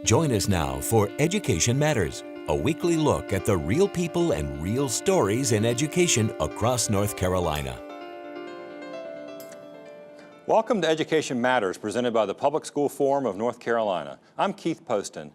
Join us now for Education Matters, a weekly look at the real people and real stories in education across North Carolina. Welcome to Education Matters, presented by the Public School Forum of North Carolina. I'm Keith Poston.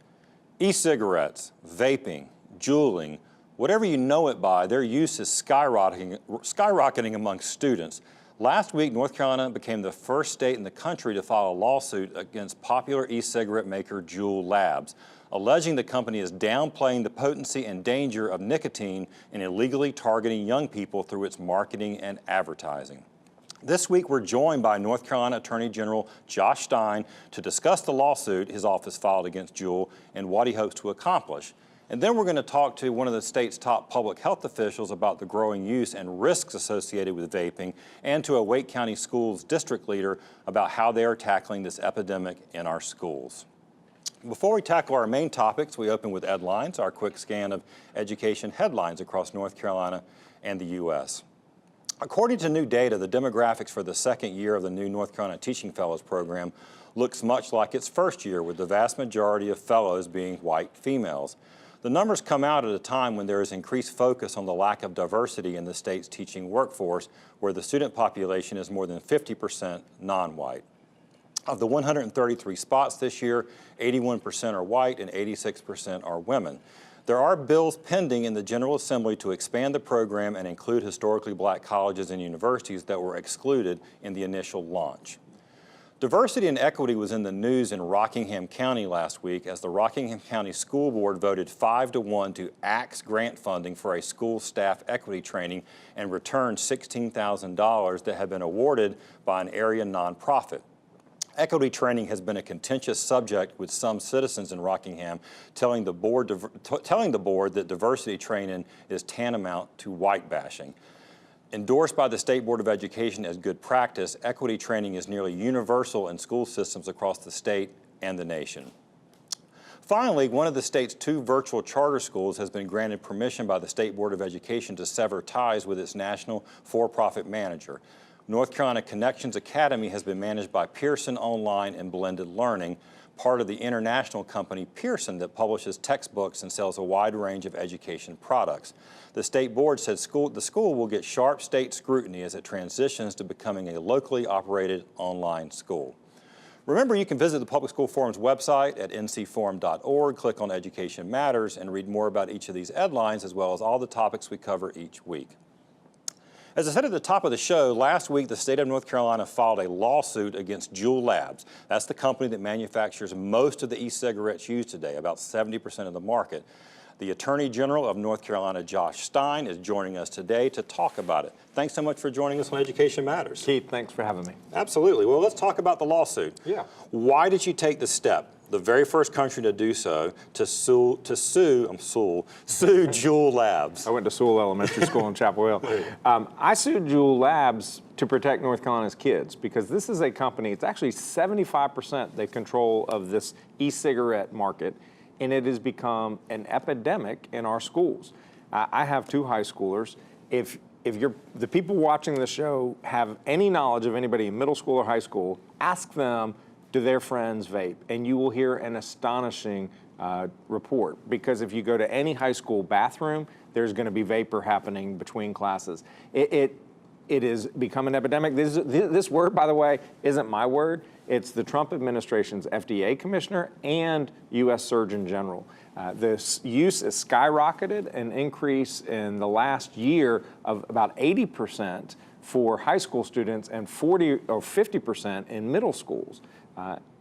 E-cigarettes, vaping, juuling, whatever you know it by, their use is skyrocketing among students. Last week, North Carolina became the first state in the country to file a lawsuit against popular e-cigarette maker Juul Labs, alleging the company is downplaying the potency and danger of nicotine and illegally targeting young people through its marketing and advertising. This week, we're joined by North Carolina Attorney General Josh Stein to discuss the lawsuit his office filed against Juul and what he hopes to accomplish. And then we're going to talk to one of the state's top public health officials about the growing use and risks associated with vaping, and to a Wake County Schools district leader about how they are tackling this epidemic in our schools. Before we tackle our main topics, we open with Edlines, our quick scan of education headlines across North Carolina and the U.S. According to new data, the demographics for the second year of the new North Carolina Teaching Fellows program looks much like its first year, with the vast majority of fellows being white females. The numbers come out at a time when there is increased focus on the lack of diversity in the state's teaching workforce, where the student population is more than 50% non-white. Of the 133 spots this year, 81% are white and 86% are women. There are bills pending in the General Assembly to expand the program and include historically black colleges and universities that were excluded in the initial launch. Diversity and equity was in the news in Rockingham County last week as the Rockingham County School Board voted 5-1 to axe grant funding for a school staff equity training and return $16,000 that had been awarded by an area nonprofit. Equity training has been a contentious subject, with some citizens in Rockingham telling the board that diversity training is tantamount to white bashing. Endorsed by the State Board of Education as good practice, equity training is nearly universal in school systems across the state and the nation. Finally, one of the state's 2 virtual charter schools has been granted permission by the State Board of Education to sever ties with its national for-profit manager. North Carolina Connections Academy has been managed by Pearson Online and Blended Learning, part of the international company Pearson that publishes textbooks and sells a wide range of education products. The state board said the school will get sharp state scrutiny as it transitions to becoming a locally operated online school. Remember, you can visit the Public School Forum's website at ncforum.org, click on Education Matters, and read more about each of these headlines, as well as all the topics we cover each week. As I said at the top of the show, last week the state of North Carolina filed a lawsuit against Juul Labs. That's the company that manufactures most of the e-cigarettes used today, about 70% of the market. The Attorney General of North Carolina, Josh Stein, is joining us today to talk about it. Thanks so much for joining us on Education Matters. Keith, thanks for having me. Absolutely. Well, let's talk about the lawsuit. Yeah. Why did you take the step, the very first country to do so, to sue Juul Labs? I went to Sewell Elementary School in Chapel Hill. I sued Juul Labs to protect North Carolina's kids, because this is a company, it's actually 75% they control of this e-cigarette market, and it has become an epidemic in our schools. I have 2 high schoolers. If the people watching the show have any knowledge of anybody in middle school or high school, ask them, do their friends vape? And you will hear an astonishing report, because if you go to any high school bathroom, there's going to be vapor happening between classes. It has become an epidemic. This word, by the way, isn't my word. It's the Trump administration's FDA commissioner and U.S. Surgeon General. This use has skyrocketed, an increase in the last year of about 80% for high school students and 40 or 50% in middle schools.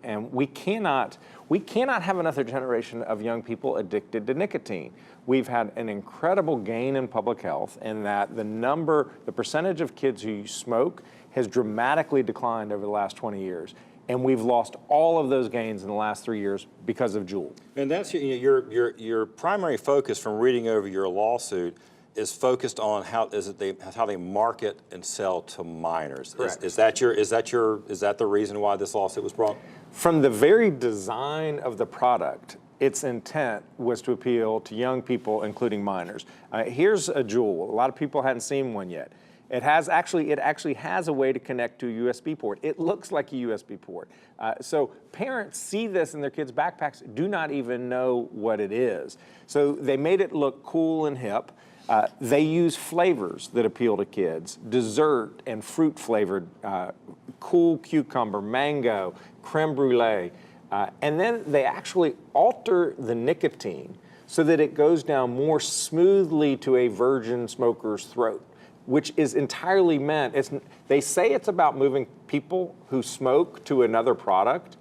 And we cannot have another generation of young people addicted to nicotine. We've had an incredible gain in public health in that the percentage of kids who smoke has dramatically declined over the last 20 years. And we've lost all of those gains in the last 3 years because of Juul. And that's your primary focus from reading over your lawsuit is focused on how they market and sell to minors. Correct. Is that the reason why this lawsuit was brought? From the very design of the product, its intent was to appeal to young people, including minors. Here's a Juul. A lot of people hadn't seen one yet. It actually has a way to connect to a USB port. It looks like a USB port. So parents see this in their kids' backpacks, do not even know what it is. So they made it look cool and hip. They use flavors that appeal to kids, dessert and fruit flavored, cool cucumber, mango, creme brulee. And then they actually alter the nicotine so that it goes down more smoothly to a virgin smoker's throat, which is entirely meant, they say it's about moving people who smoke to another product,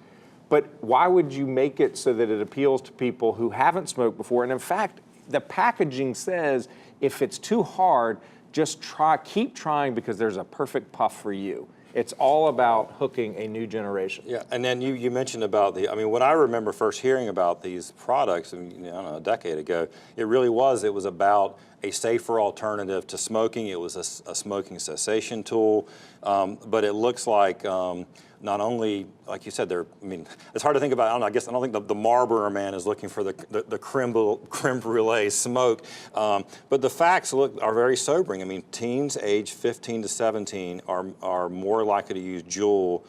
but why would you make it so that it appeals to people who haven't smoked before? And in fact, the packaging says, if it's too hard, just keep trying because there's a perfect puff for you. It's all about hooking a new generation. Yeah, and then you mentioned about when I remember first hearing about these products, I don't know, a decade ago, it was about a safer alternative to smoking. It was a smoking cessation tool, but it looks like not only, like you said, it's hard to think about. I don't think the Marlboro man is looking for the creme brulee smoke, but the facts are very sobering. Teens aged 15 to 17 are more likely to use Juul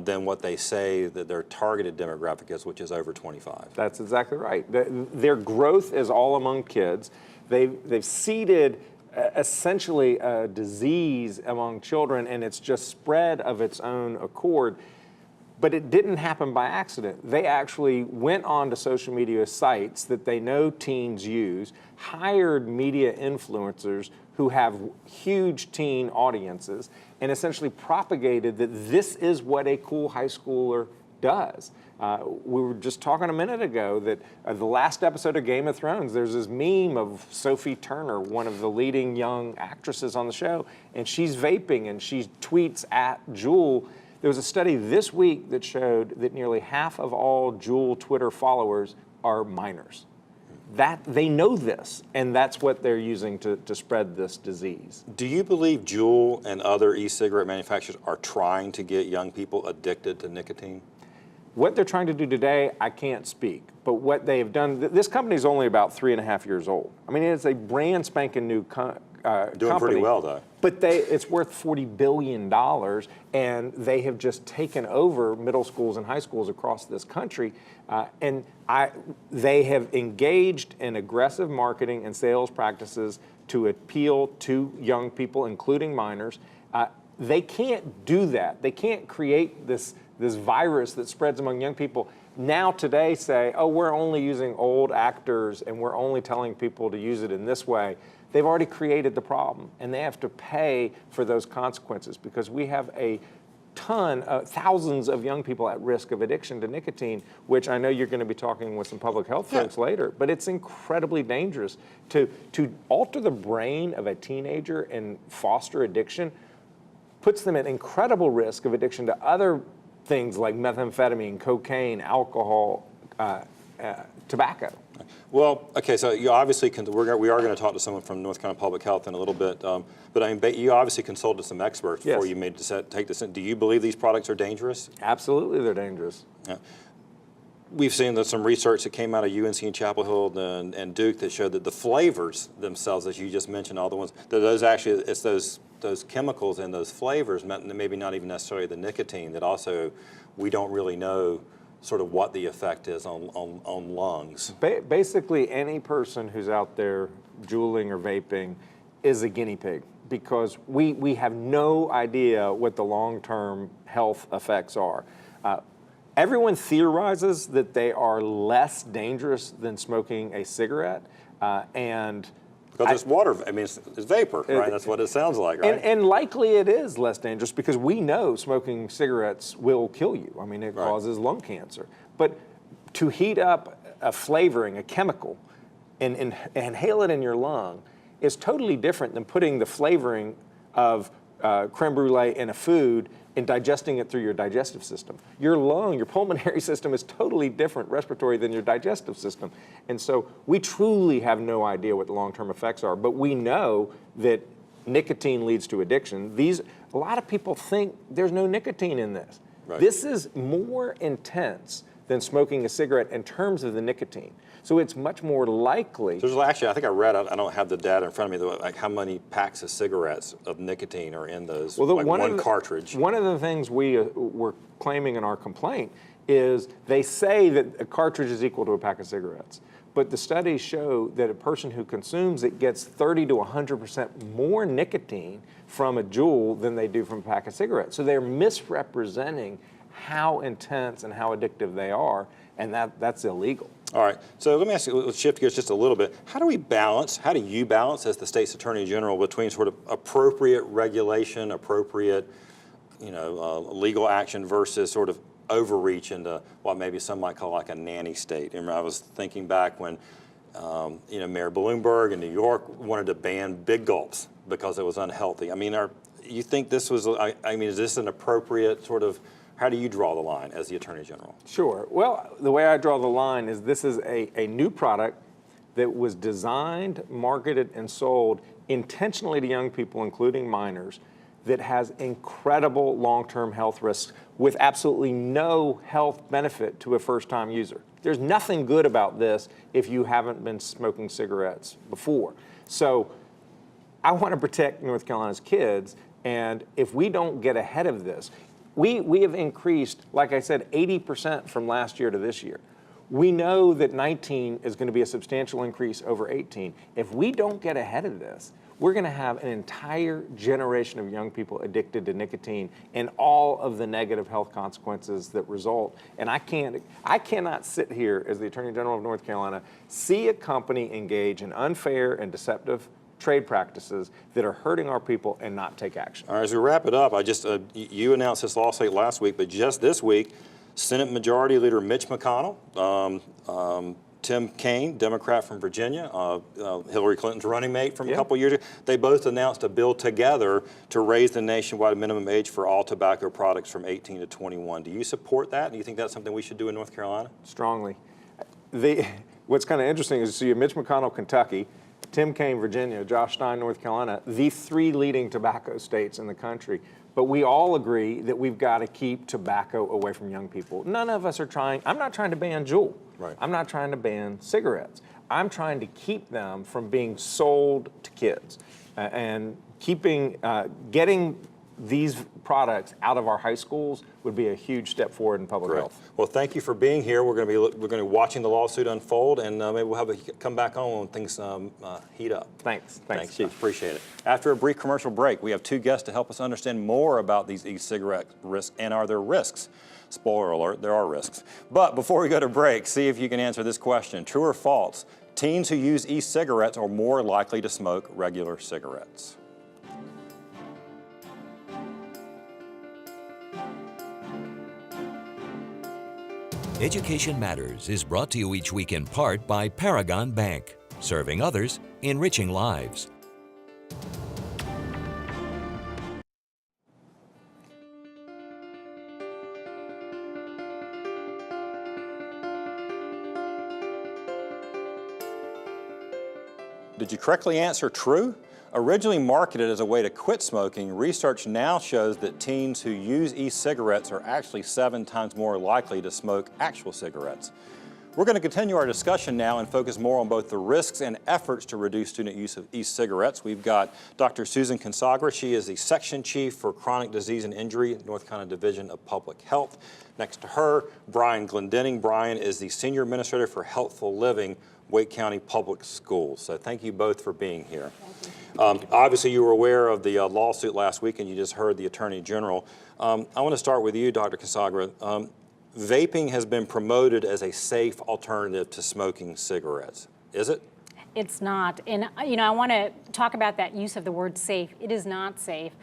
than what they say that their targeted demographic is, which is over 25. That's exactly right. Their growth is all among kids. They've seeded essentially a disease among children, and it's just spread of its own accord. But it didn't happen by accident. They actually went on to social media sites that they know teens use, hired media influencers who have huge teen audiences, and essentially propagated that this is what a cool high schooler does. We were just talking a minute ago that the last episode of Game of Thrones, there's this meme of Sophie Turner, one of the leading young actresses on the show, and she's vaping and she tweets at Juul. There was a study this week that showed that nearly half of all Juul Twitter followers are minors. They know this, and that's what they're using to spread this disease. Do you believe Juul and other e-cigarette manufacturers are trying to get young people addicted to nicotine? What they're trying to do today, I can't speak. But what they have done, this company is only about 3.5 years old. It's a brand spanking new company. Doing pretty well, though. But it's worth $40 billion, and they have just taken over middle schools and high schools across this country. They have engaged in aggressive marketing and sales practices to appeal to young people, including minors. They can't do that. They can't create this virus that spreads among young people. Now today say, oh, we're only using old actors and we're only telling people to use it in this way. They've already created the problem, and they have to pay for those consequences because we have a ton, thousands of young people at risk of addiction to nicotine, which I know you're going to be talking with some public health folks later, but it's incredibly dangerous to alter the brain of a teenager and foster addiction. Puts them at incredible risk of addiction to other things like methamphetamine, cocaine, alcohol, tobacco. Well, okay, so you obviously we are going to talk to someone from North Carolina Public Health in a little bit, but you obviously consulted some experts before you made take this in. Do you believe these products are dangerous? Absolutely, they're dangerous. Yeah. We've seen some research that came out of UNC and Chapel Hill and Duke that showed that the flavors themselves, as you just mentioned, all the ones, that it's those chemicals and those flavors, maybe not even necessarily the nicotine, that also we don't really know sort of what the effect is on lungs. Basically, any person who's out there juuling or vaping is a guinea pig because we have no idea what the long-term health effects are. Everyone theorizes that they are less dangerous than smoking a cigarette, and because it's water, it's vapor, right? That's what it sounds like, right? And likely it is less dangerous because we know smoking cigarettes will kill you. It causes lung cancer. But to heat up a flavoring, a chemical, and inhale it in your lung is totally different than putting the flavoring of creme brulee in a food and digesting it through your digestive system. Your lung, your pulmonary system is totally different respiratory than your digestive system. And so we truly have no idea what the long-term effects are, but we know that nicotine leads to addiction. A lot of people think there's no nicotine in this. Right. This is more intense than smoking a cigarette in terms of the nicotine. So it's much more likely. So there's actually, I think I read, I don't have the data in front of me, like how many packs of cigarettes of nicotine are in those, like one cartridge. One of the things we were claiming in our complaint is they say that a cartridge is equal to a pack of cigarettes. But the studies show that a person who consumes it gets 30 to 100% more nicotine from a Juul than they do from a pack of cigarettes. So they're misrepresenting how intense and how addictive they are, and that's illegal. All right, so let me ask you, let's shift gears just a little bit. How do you balance as the state's Attorney General between sort of appropriate regulation, appropriate, legal action versus sort of overreach into what maybe some might call like a nanny state? And I was thinking back when, Mayor Bloomberg in New York wanted to ban big gulps because it was unhealthy. I mean, you think this was, is this an appropriate sort of, how do you draw the line as the Attorney General? Sure. Well, the way I draw the line is this is a new product that was designed, marketed, and sold intentionally to young people, including minors, that has incredible long-term health risks with absolutely no health benefit to a first-time user. There's nothing good about this if you haven't been smoking cigarettes before. So I want to protect North Carolina's kids, and if we don't get ahead of this, we have increased, like I said, 80% from last year to this year. We know that 19 is going to be a substantial increase over 18. If we don't get ahead of this, we're going to have an entire generation of young people addicted to nicotine and all of the negative health consequences that result. And I cannot sit here as the Attorney General of North Carolina, see a company engage in unfair and deceptive trade practices that are hurting our people and not take action. All right, as we wrap it up, you announced this lawsuit last week, but just this week, Senate Majority Leader Mitch McConnell, Tim Kaine, Democrat from Virginia, Hillary Clinton's running mate from a couple years ago, they both announced a bill together to raise the nationwide minimum age for all tobacco products from 18 to 21. Do you support that? Do you think that's something we should do in North Carolina? Strongly. What's kind of interesting is you see Mitch McConnell, Kentucky, Tim Kaine, Virginia, Josh Stein, North Carolina, the three leading tobacco states in the country. But we all agree that we've got to keep tobacco away from young people. None of us are trying, I'm not trying to ban Juul. Right. I'm not trying to ban cigarettes. I'm trying to keep them from being sold to kids and getting these products out of our high schools would be a huge step forward in public health. Well, thank you for being here. We're going to be watching the lawsuit unfold, and maybe we'll have come back on when things heat up. Thanks, Chief. Appreciate it. After a brief commercial break, we have two guests to help us understand more about these e-cigarette risks and are there risks. Spoiler alert, there are risks. But before we go to break, see if you can answer this question. True or false? Teens who use e-cigarettes are more likely to smoke regular cigarettes. Education Matters is brought to you each week in part by Paragon Bank, serving others, enriching lives. Did you correctly answer true? Originally marketed as a way to quit smoking, research now shows that teens who use e-cigarettes are actually 7 times more likely to smoke actual cigarettes. We're going to continue our discussion now and focus more on both the risks and efforts to reduce student use of e-cigarettes. We've got Dr. Susan Consagra. She is the Section Chief for Chronic Disease and Injury, North Carolina Division of Public Health. Next to her, Brian Glendenning. Brian is the Senior Administrator for Healthful Living, Wake County Public Schools. So thank you both for being here. Obviously, you were aware of the lawsuit last week, and you just heard the Attorney General. I want to start with you, Dr. Consagra. Vaping has been promoted as a safe alternative to smoking cigarettes. Is it? It's not. And, I want to talk about that use of the word safe. It is not safe.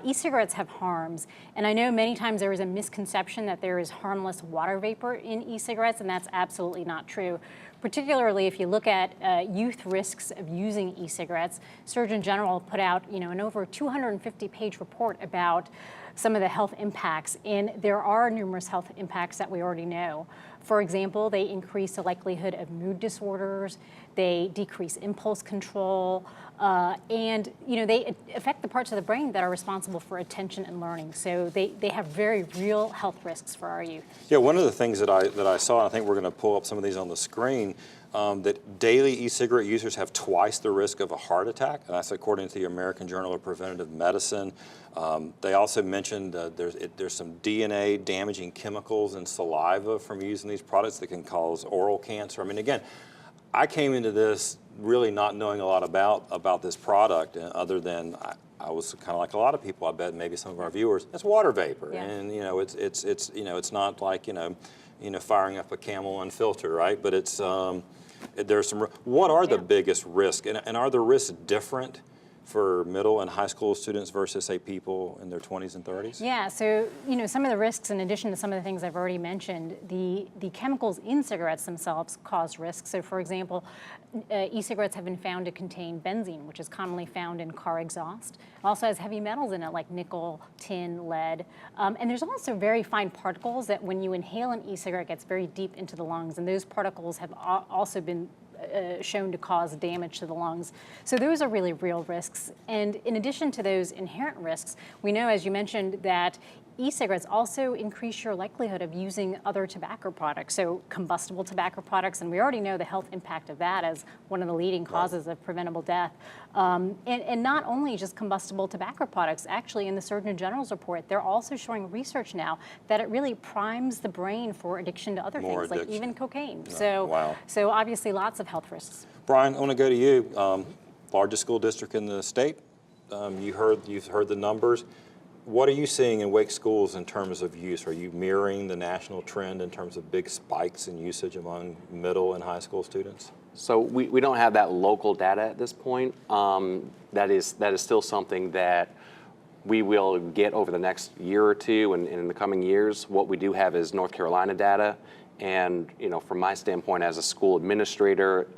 E-cigarettes have harms. And I know many times there is a misconception that there is harmless water vapor in e-cigarettes, and that's absolutely not true. Particularly if you look at youth risks of using e-cigarettes, Surgeon General put out, an over 250-page report about some of the health impacts, and there are numerous health impacts that we already know. For example, they increase the likelihood of mood disorders, they decrease impulse control, and they affect the parts of the brain that are responsible for attention and learning. So they have very real health risks for our youth. Yeah, one of the things that I saw, and I think we're going to pull up some of these on the screen, that daily e-cigarette users have twice the risk of a heart attack, and that's according to the American Journal of Preventive Medicine. They also mentioned there's some DNA damaging chemicals in saliva from using these products that can cause oral cancer. I mean, again, I came into this really not knowing a lot about this product, other than I was kind of like a lot of people, I bet, maybe some of our viewers. It's water vapor, Yeah. and it's not like firing up a Camel unfiltered, right? But it's there's some. What are the biggest risks, and are the risks different for middle and high school students versus, say, people in their 20s and 30s? Yeah, so some of the risks, in addition to some of the things I've already mentioned, the chemicals in cigarettes themselves cause risks. So, for example, e-cigarettes have been found to contain benzene, which is commonly found in car exhaust. It also has heavy metals in it, like nickel, tin, lead. And there's also very fine particles that, when you inhale an e-cigarette, gets very deep into the lungs. And those particles have also been shown to cause damage to the lungs. So those are really real risks. And in addition to those inherent risks, we know, as you mentioned, that e-cigarettes also increase your likelihood of using other tobacco products, so combustible tobacco products, and we already know the health impact of that as one of the leading causes of preventable death. And not only just combustible tobacco products, actually in the Surgeon General's report, they're also showing research now that it really primes the brain for addiction to other things, like even cocaine. So obviously lots of health risks. Brian, I want to go to you. Largest school district in the state. You've heard the numbers. What are you seeing in Wake schools in terms of use? Are you mirroring the national trend in terms of big spikes in usage among middle and high school students? So we don't have that local data at this point. That is still something that we will get over the next year or two, and in the coming years. What we do have is North Carolina data, and from my standpoint as a school administrator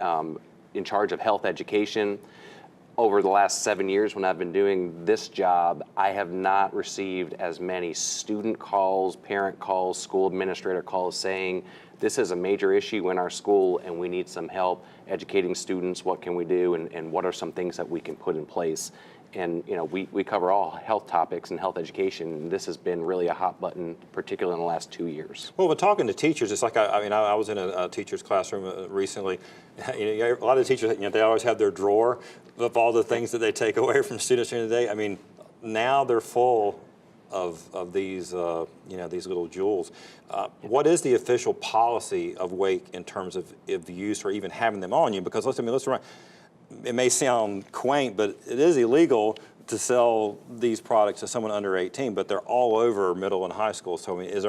in charge of health education, over the last 7 years when I've been doing this job, I have not received as many student calls, parent calls, school administrator calls saying, this is a major issue in our school and we need some help educating students. What can we do, and what are some things that we can put in place? And we cover all health topics and health education, and this has been really a hot button, particularly in the last 2 years. Well, but talking to teachers, it's like I was in a teacher's classroom recently. A lot of teachers, they always have their drawer of all the things that they take away from students during the day. I mean, now they're full of these these little jewels. What is the official policy of Wake in terms of use or even having them on you? Because let's run. It may sound quaint, but it is illegal to sell these products to someone under 18, but they're all over middle and high school. So I mean, is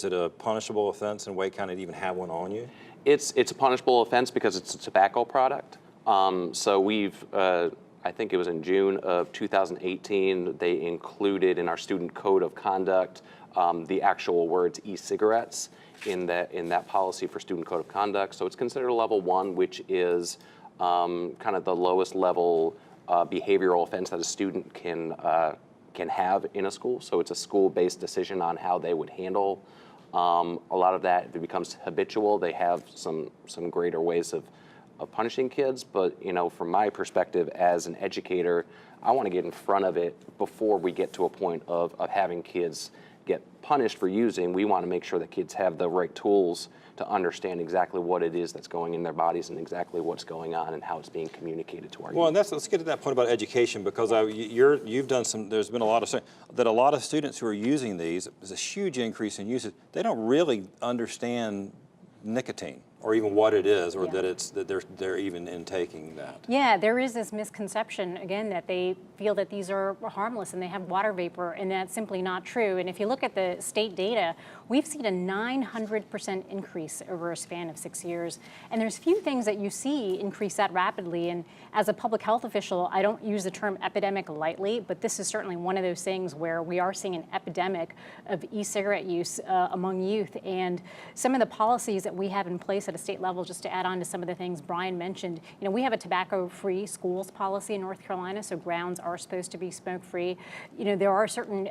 it a punishable offense in Wake County to even have one on you? It's a punishable offense because it's a tobacco product. So we've, I think it was in June of 2018, they included in our student code of conduct the actual words e-cigarettes in that policy for student code of conduct. So it's considered a level 1, which is kind of the lowest level behavioral offense that a student can have in a school. So it's a school-based decision on how they would handle a lot of that. If it becomes habitual, they have some greater ways of punishing kids. But from my perspective as an educator, I want to get in front of it before we get to a point of having kids get punished for using. We want to make sure that kids have the right tools to understand exactly what it is that's going in their bodies and exactly what's going on and how it's being communicated to our youth. Well, and let's get to that point about education, because you've done some. There's been a lot of students who are using these. There's a huge increase in usage. They don't really understand nicotine, or even what it is, or that they're even intaking that. Yeah, there is this misconception, again, that they feel that these are harmless and they have water vapor, and that's simply not true. And if you look at the state data, we've seen a 900% increase over a span of 6 years. And there's few things that you see increase that rapidly. And as a public health official, I don't use the term epidemic lightly, but this is certainly one of those things where we are seeing an epidemic of e-cigarette use among youth. And some of the policies that we have in place at a state level, just to add on to some of the things Brian mentioned, we have a tobacco-free schools policy in North Carolina, so grounds are supposed to be smoke-free. There are certain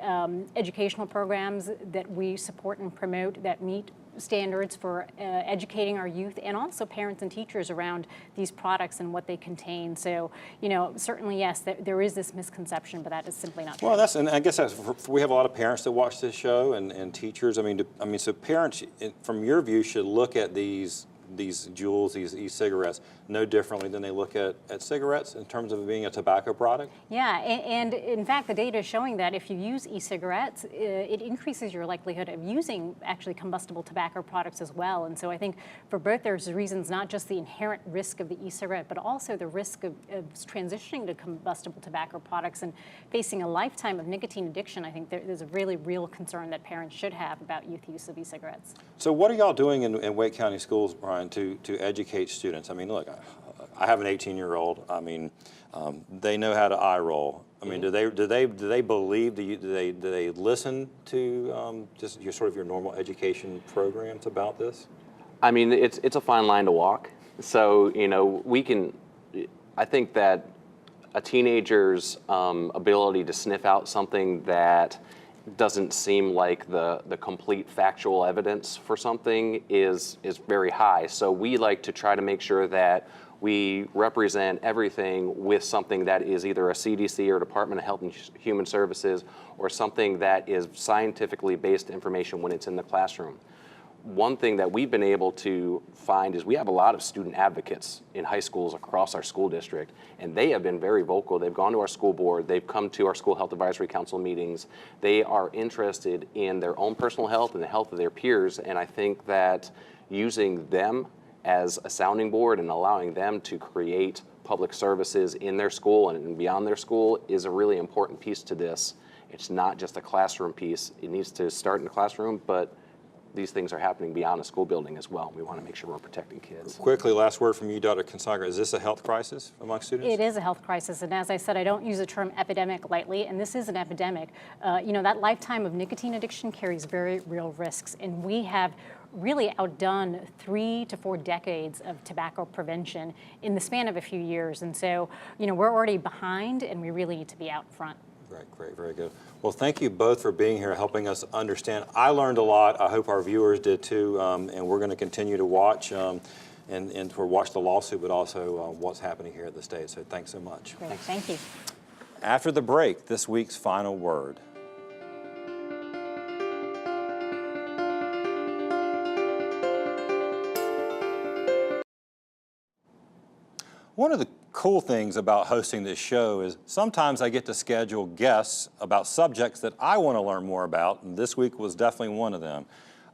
educational programs that we support and promote that meet standards for educating our youth and also parents and teachers around these products and what they contain. So, you know, certainly, yes, there is this misconception, but that is simply not true. Well, and I guess we have a lot of parents that watch this show and teachers. I mean, so parents, from your view, should look at these Juuls, these e-cigarettes, no differently than they look at cigarettes in terms of it being a tobacco product? Yeah, and in fact, the data is showing that if you use e-cigarettes, it increases your likelihood of using actually combustible tobacco products as well. And so I think for both there's reasons, not just the inherent risk of the e-cigarette, but also the risk of transitioning to combustible tobacco products and facing a lifetime of nicotine addiction. I think there's a really real concern that parents should have about youth use of e-cigarettes. So what are y'all doing in Wake County schools, Brian, to educate students? I mean, look, I have an 18-year-old. I mean, they know how to eye roll. I mean, do they believe? Do they listen to just your normal education programs about this? I mean, it's a fine line to walk. So, you know, I think that a teenager's ability to sniff out something that doesn't seem like the complete factual evidence for something is very high. So we like to try to make sure that we represent everything with something that is either a CDC or Department of Health and Human Services or something that is scientifically based information when it's in the classroom. One thing that we've been able to find is we have a lot of student advocates in high schools across our school district, and they have been very vocal. They've gone to our school board, they've come to our school health advisory council meetings. They are interested in their own personal health and the health of their peers, and I think that using them as a sounding board and allowing them to create public services in their school and beyond their school is a really important piece to this. It's not just a classroom piece. It needs to start in the classroom, but these things are happening beyond the school building as well. We want to make sure we're protecting kids. Quickly, last word from you, Dr. Consagra. Is this a health crisis among students? It is a health crisis, and as I said, I don't use the term epidemic lightly, and this is an epidemic. You know, that lifetime of nicotine addiction carries very real risks, and we have really outdone 3 to 4 decades of tobacco prevention in the span of a few years, and so, you know, we're already behind, and we really need to be out front. Great, very good. Well, thank you both for being here, helping us understand. I learned a lot. I hope our viewers did too, and we're going to continue to watch and to watch the lawsuit, but also what's happening here at the state. So thanks so much. Great, thank you. After the break, this week's final word. One of the cool things about hosting this show is sometimes I get to schedule guests about subjects that I want to learn more about, and this week was definitely one of them.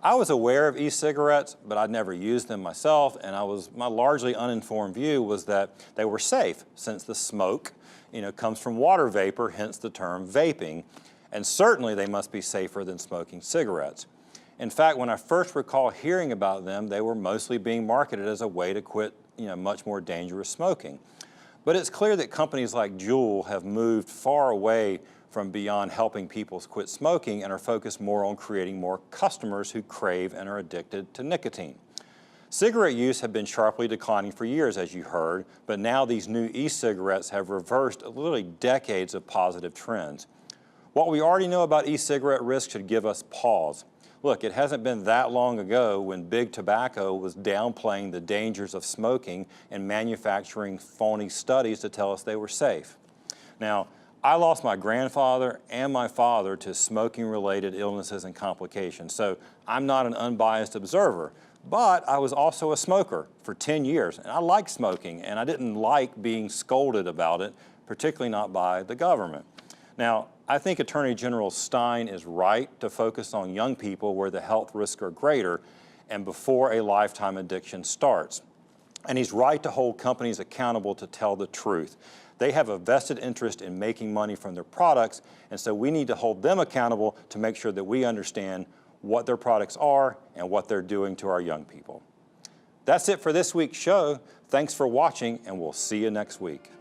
I was aware of e-cigarettes, but I'd never used them myself, and my largely uninformed view was that they were safe since the smoke, you know, comes from water vapor, hence the term vaping, and certainly they must be safer than smoking cigarettes. In fact, when I first recall hearing about them, they were mostly being marketed as a way to quit, you know, much more dangerous smoking. But it's clear that companies like Juul have moved far away from beyond helping people quit smoking and are focused more on creating more customers who crave and are addicted to nicotine. Cigarette use had been sharply declining for years, as you heard, but now these new e-cigarettes have reversed literally decades of positive trends. What we already know about e-cigarette risk should give us pause. Look, it hasn't been that long ago when Big Tobacco was downplaying the dangers of smoking and manufacturing phony studies to tell us they were safe. Now, I lost my grandfather and my father to smoking-related illnesses and complications, so I'm not an unbiased observer, but I was also a smoker for 10 years, and I liked smoking, and I didn't like being scolded about it, particularly not by the government. Now, I think Attorney General Stein is right to focus on young people where the health risks are greater and before a lifetime addiction starts. And he's right to hold companies accountable to tell the truth. They have a vested interest in making money from their products, and so we need to hold them accountable to make sure that we understand what their products are and what they're doing to our young people. That's it for this week's show. Thanks for watching, and we'll see you next week.